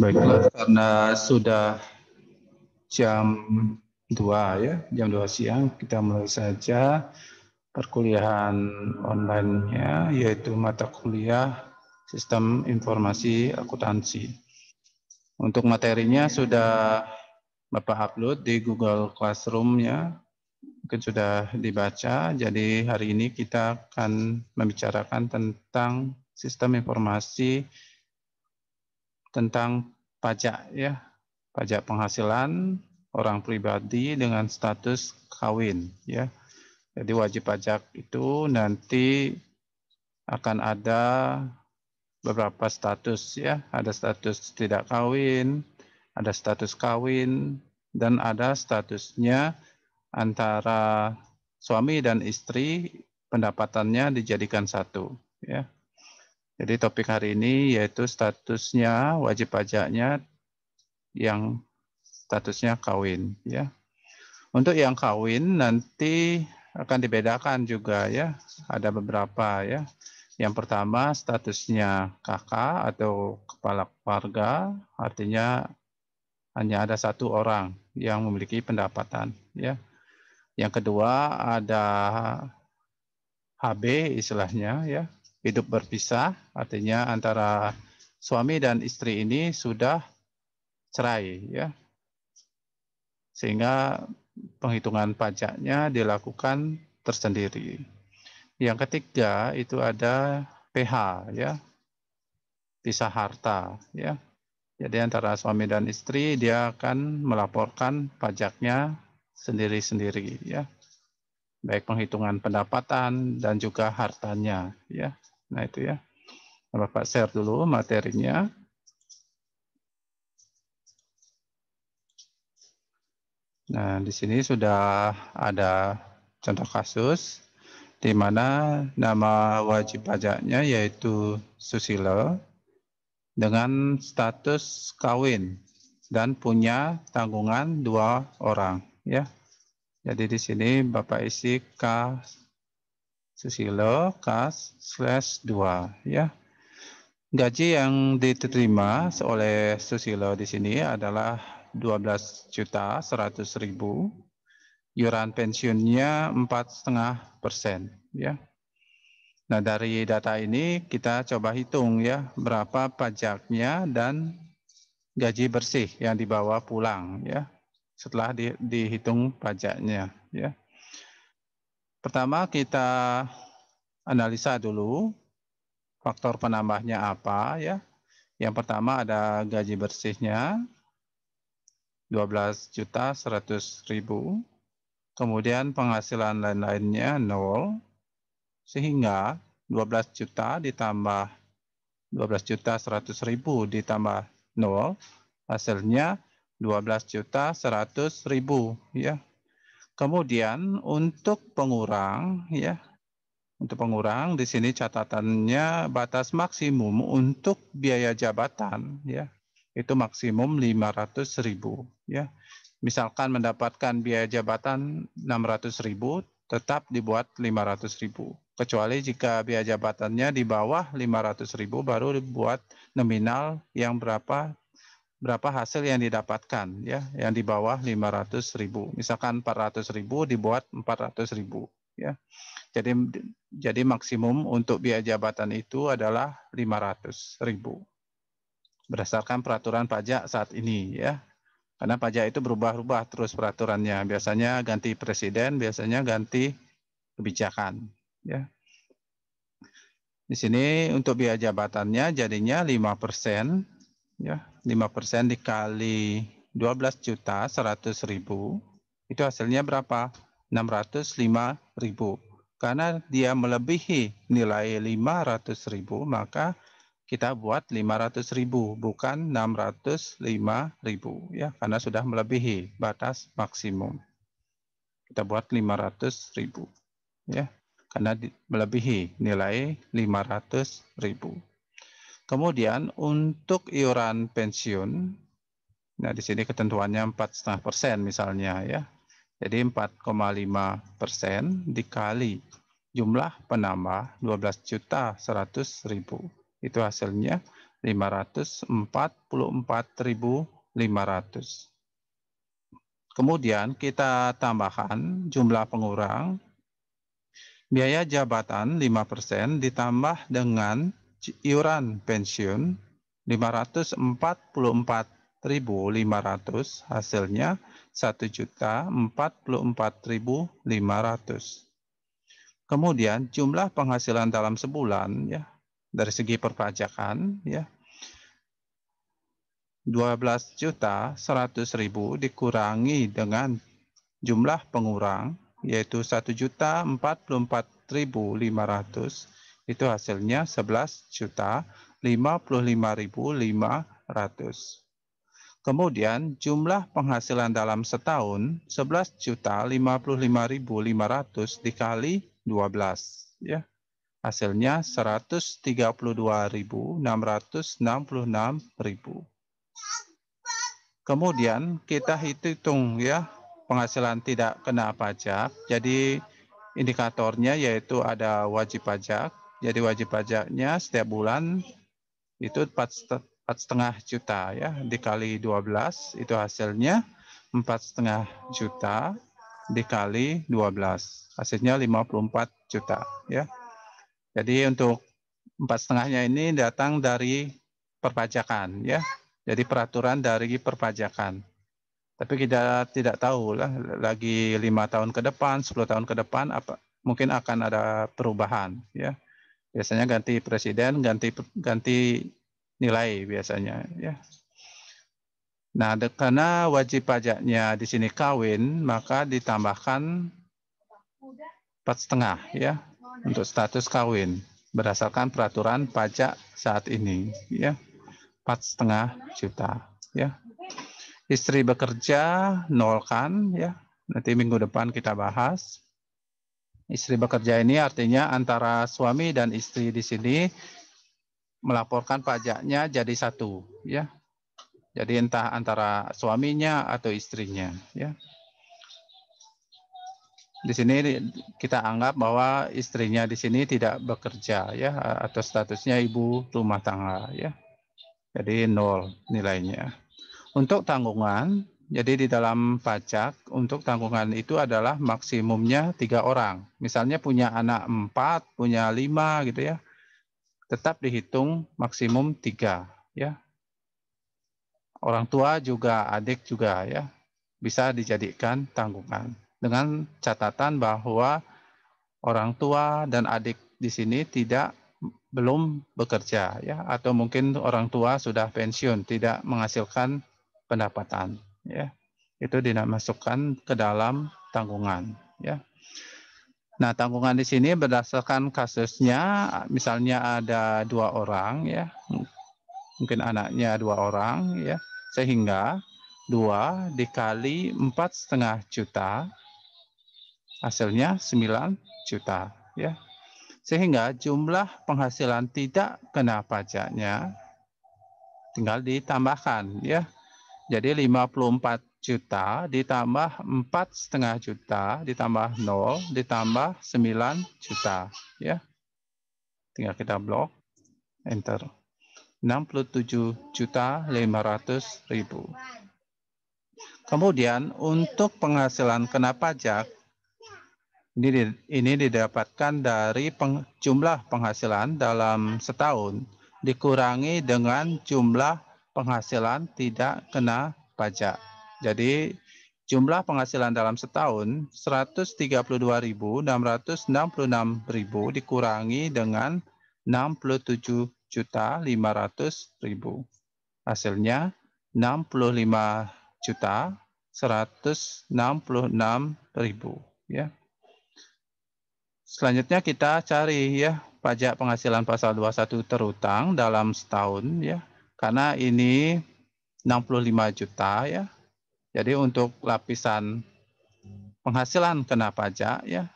Baiklah, karena sudah jam 2 ya, jam 2 siang, kita mulai saja perkuliahan online-nya, yaitu mata kuliah Sistem Informasi Akuntansi. Untuk materinya sudah Bapak upload di Google Classroom-nya, mungkin sudah dibaca. Jadi hari ini kita akan membicarakan tentang sistem informasi tentang pajak ya, pajak penghasilan orang pribadi dengan status kawin ya. Jadi wajib pajak itu nanti akan ada beberapa status ya, ada status tidak kawin, ada status kawin, dan ada statusnya antara suami dan istri pendapatannya dijadikan satu ya. Jadi topik hari ini yaitu statusnya wajib pajaknya yang statusnya kawin ya. Untuk yang kawin nanti akan dibedakan juga ya. Ada beberapa ya. Yang pertama statusnya kakak atau kepala keluarga, artinya hanya ada satu orang yang memiliki pendapatan ya. Yang kedua ada HB istilahnya ya, hidup berpisah, artinya antara suami dan istri ini sudah cerai ya. Sehingga penghitungan pajaknya dilakukan tersendiri. Yang ketiga itu ada PH ya, pisah harta ya. Jadi antara suami dan istri dia akan melaporkan pajaknya sendiri-sendiri ya. Baik penghitungan pendapatan dan juga hartanya ya. Nah itu ya. Bapak share dulu materinya. Nah, di sini sudah ada contoh kasus di mana nama wajib pajaknya yaitu Susilo dengan status kawin dan punya tanggungan 2 orang ya. Jadi di sini Bapak isi K Susilo K/2 ya. Gaji yang diterima oleh Susilo di sini adalah 12.100.000. Iuran pensiunnya 4,5% ya. Nah, dari data ini kita coba hitung ya berapa pajaknya dan gaji bersih yang dibawa pulang ya setelah dihitung pajaknya ya. Pertama kita analisa dulu faktor penambahnya apa ya. Yang pertama ada gaji bersihnya 12.100.000. Kemudian penghasilan lain-lainnya 0, sehingga 12 juta ditambah 12.100.000 ditambah 0, hasilnya 12.100.000 ya. Kemudian untuk pengurang ya, untuk pengurang di sini catatannya batas maksimum untuk biaya jabatan ya, itu maksimum 500.000 ya. Misalkan mendapatkan biaya jabatan 600.000, tetap dibuat 500.000. Kecuali jika biaya jabatannya di bawah 500.000 baru dibuat nominal yang berapa hasil yang didapatkan ya, yang di bawah 500.000. Misalkan 400.000 dibuat 400.000 ya. Jadi maksimum untuk biaya jabatan itu adalah 500.000. Berdasarkan peraturan pajak saat ini ya. Karena pajak itu berubah-ubah terus peraturannya. Biasanya ganti presiden, biasanya ganti kebijakan. Ya. Di sini untuk biaya jabatannya jadinya 5%. Ya, 5% dikali 12.100.000. Itu hasilnya berapa? 605.000. Karena dia melebihi nilai 500.000, maka kita buat 500.000 bukan 605.000 ya, karena sudah melebihi batas maksimum. Kita buat 500.000 ya, karena melebihi nilai 500.000. Kemudian untuk iuran pensiun, nah di sini ketentuannya 4,5% misalnya ya. Jadi 4,5% dikali jumlah penambah 12.100.000. Itu hasilnya 544.500. Kemudian kita tambahkan jumlah pengurang, biaya jabatan 5% ditambah dengan iuran pensiun 544.500, hasilnya 1.044.500. Kemudian jumlah penghasilan dalam sebulan ya dari segi perpajakan ya 12.100.000 dikurangi dengan jumlah pengurang yaitu 1.044.500, itu hasilnya 11.055.500. Kemudian jumlah penghasilan dalam setahun 11.055.500 dikali 12 ya. Hasilnya 132.666.000. Kemudian kita hitung ya penghasilan tidak kena pajak. Jadi indikatornya yaitu ada wajib pajak. Jadi wajib pajaknya setiap bulan itu 4,5 juta ya, dikali 12 itu hasilnya 4,5 juta dikali 12. Hasilnya 54 juta ya. Jadi untuk 4,5-nya ini datang dari perpajakan ya. Jadi peraturan dari perpajakan. Tapi kita tidak tahu lah lagi 5 tahun ke depan, 10 tahun ke depan apa mungkin akan ada perubahan ya. Biasanya ganti presiden, ganti nilai biasanya ya. Nah, karena wajib pajaknya di sini kawin, maka ditambahkan 4,5 ya untuk status kawin berdasarkan peraturan pajak saat ini ya. 4,5 juta ya. Istri bekerja nolkan ya. Nanti minggu depan kita bahas. Istri bekerja ini artinya antara suami dan istri di sini melaporkan pajaknya jadi satu ya. Jadi entah antara suaminya atau istrinya ya. Di sini kita anggap bahwa istrinya di sini tidak bekerja ya atau statusnya ibu rumah tangga ya. Jadi 0 nilainya. Untuk tanggungan, jadi di dalam pajak untuk tanggungan itu adalah maksimumnya 3 orang. Misalnya punya anak 4, punya 5 gitu ya. Tetap dihitung maksimum 3 ya. Orang tua juga, adik juga ya. Bisa dijadikan tanggungan. Dengan catatan bahwa orang tua dan adik di sini belum bekerja ya, atau mungkin orang tua sudah pensiun tidak menghasilkan pendapatan ya, itu dimasukkan ke dalam tanggungan ya. Nah, tanggungan di sini berdasarkan kasusnya, misalnya ada 2 orang ya, mungkin anaknya 2 orang ya, sehingga 2 dikali 4,5 juta hasilnya 9 juta ya. Sehingga jumlah penghasilan tidak kena pajaknya tinggal ditambahkan ya. Jadi 54 juta ditambah 4,5 juta ditambah 0 ditambah 9 juta ya. Tinggal kita blok enter. 67.500.000. Kemudian untuk penghasilan kena pajak ini didapatkan dari jumlah penghasilan dalam setahun dikurangi dengan jumlah penghasilan tidak kena pajak. Jadi jumlah penghasilan dalam setahun 132.666.000 dikurangi dengan 67.500.000. Hasilnya 65.166.000 ya. Selanjutnya kita cari ya pajak penghasilan pasal 21 terutang dalam setahun ya. Karena ini 65 juta ya. Jadi untuk lapisan penghasilan kena pajak ya.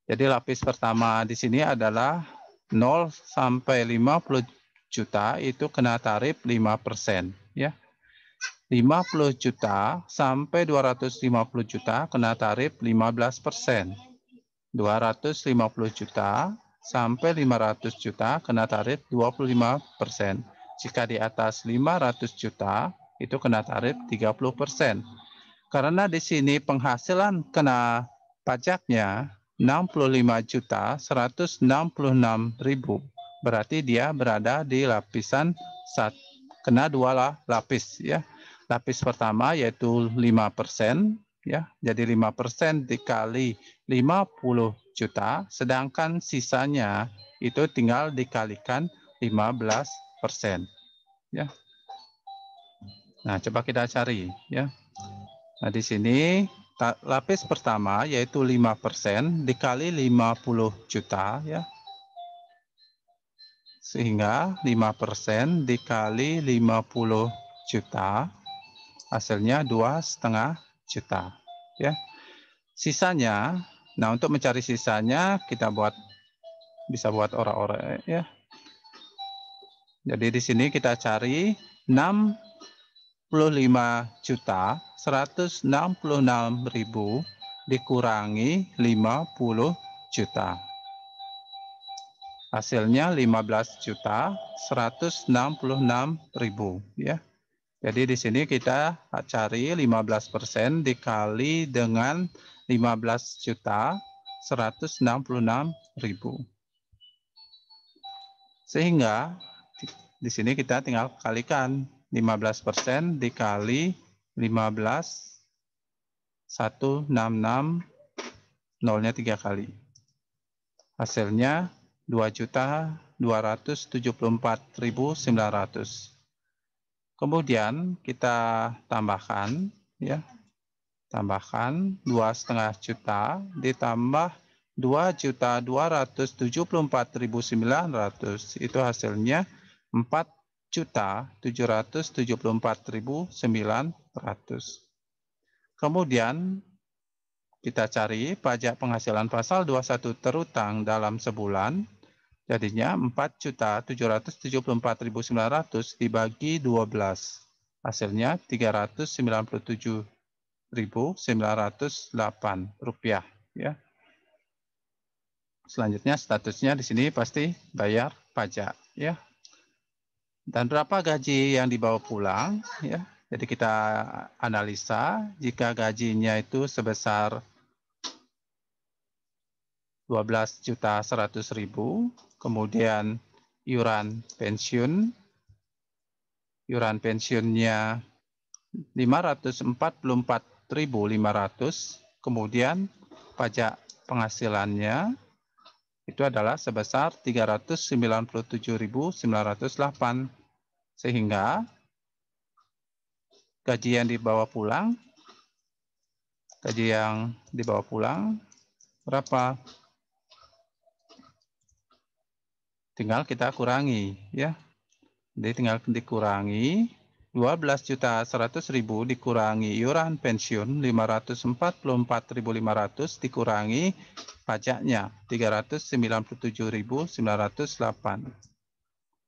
Jadi lapis pertama di sini adalah 0 sampai 50 juta itu kena tarif 5% ya. 50 juta sampai 250 juta kena tarif 15%. 250 juta sampai 500 juta kena tarif 25%. Jika di atas 500 juta, itu kena tarif 30%. Karena di sini penghasilan kena pajaknya 65.166.000. Berarti dia berada di lapisan kena dua lapis ya. Lapis pertama yaitu 5% ya. Jadi 5% dikali 50 juta, sedangkan sisanya itu tinggal dikalikan 15% ya. Nah, coba kita cari ya. Nah, di sini lapis pertama yaitu 5% dikali 50 juta ya. Sehingga 5% dikali 50 juta hasilnya 2,5 juta ya. Sisanya, nah untuk mencari sisanya kita bisa buat ora-ora ya. Jadi di sini kita cari 65.166.000 dikurangi 50 juta. Hasilnya 15.166.000 ya. Jadi di sini kita cari 15% dikali dengan 15.166.000. Sehingga di sini kita tinggal kalikan 15% dikali 15.166, nolnya 3 kali. Hasilnya 2.274.900. Kemudian kita tambahkan ya. Tambahkan 2,5 juta ditambah 2.274.900, itu hasilnya 4.774.900. Kemudian kita cari pajak penghasilan pasal 21 terutang dalam sebulan, jadinya 4.774.900 dibagi 12, hasilnya 397.908 rupiah ya. Selanjutnya statusnya di sini pasti bayar pajak ya. Dan berapa gaji yang dibawa pulang ya. Jadi kita analisa, jika gajinya itu sebesar 12.100.000, kemudian iuran pensiunnya 544.500, kemudian pajak penghasilannya itu adalah sebesar 397.908, sehingga gaji yang dibawa pulang berapa? Tinggal kita kurangi ya. Jadi tinggal dikurangi 12.100.000 dikurangi iuran pensiun 544.500 dikurangi pajaknya 397.908.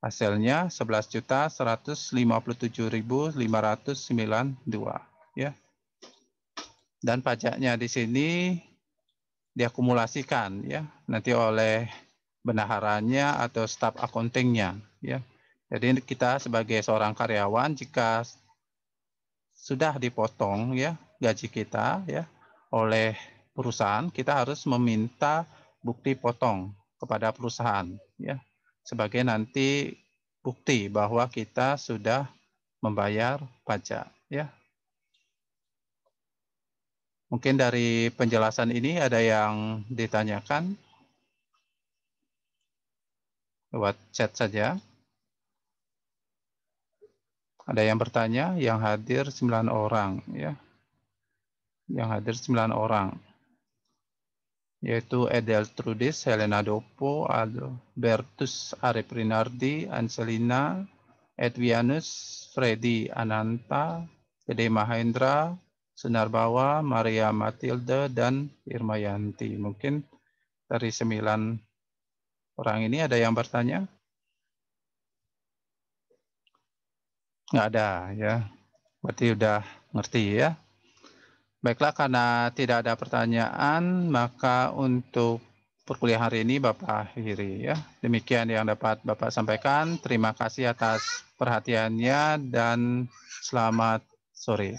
Hasilnya 11.157.592 ya. Dan pajaknya di sini diakumulasikan ya nanti oleh bendaharanya atau staf accountingnya ya. Jadi kita sebagai seorang karyawan jika sudah dipotong ya gaji kita ya oleh perusahaan, kita harus meminta bukti potong kepada perusahaan ya sebagai nanti bukti bahwa kita sudah membayar pajak ya. Mungkin dari penjelasan ini ada yang ditanyakan lewat chat saja. Ada yang bertanya, yang hadir 9 orang ya. Yang hadir 9 orang. Yaitu Edel Trudis, Helena Dopo, Albertus Arif Rinardi, Angelina, Edwianus, Freddy Ananta, Gede Mahendra, Sunarbawa, Maria Matilde, dan Irmayanti. Mungkin dari 9 orang ini ada yang bertanya? Nggak ada ya, berarti udah ngerti ya. Baiklah, karena tidak ada pertanyaan, maka untuk perkuliahan hari ini Bapak akhiri ya. Demikian yang dapat Bapak sampaikan. Terima kasih atas perhatiannya dan selamat sore.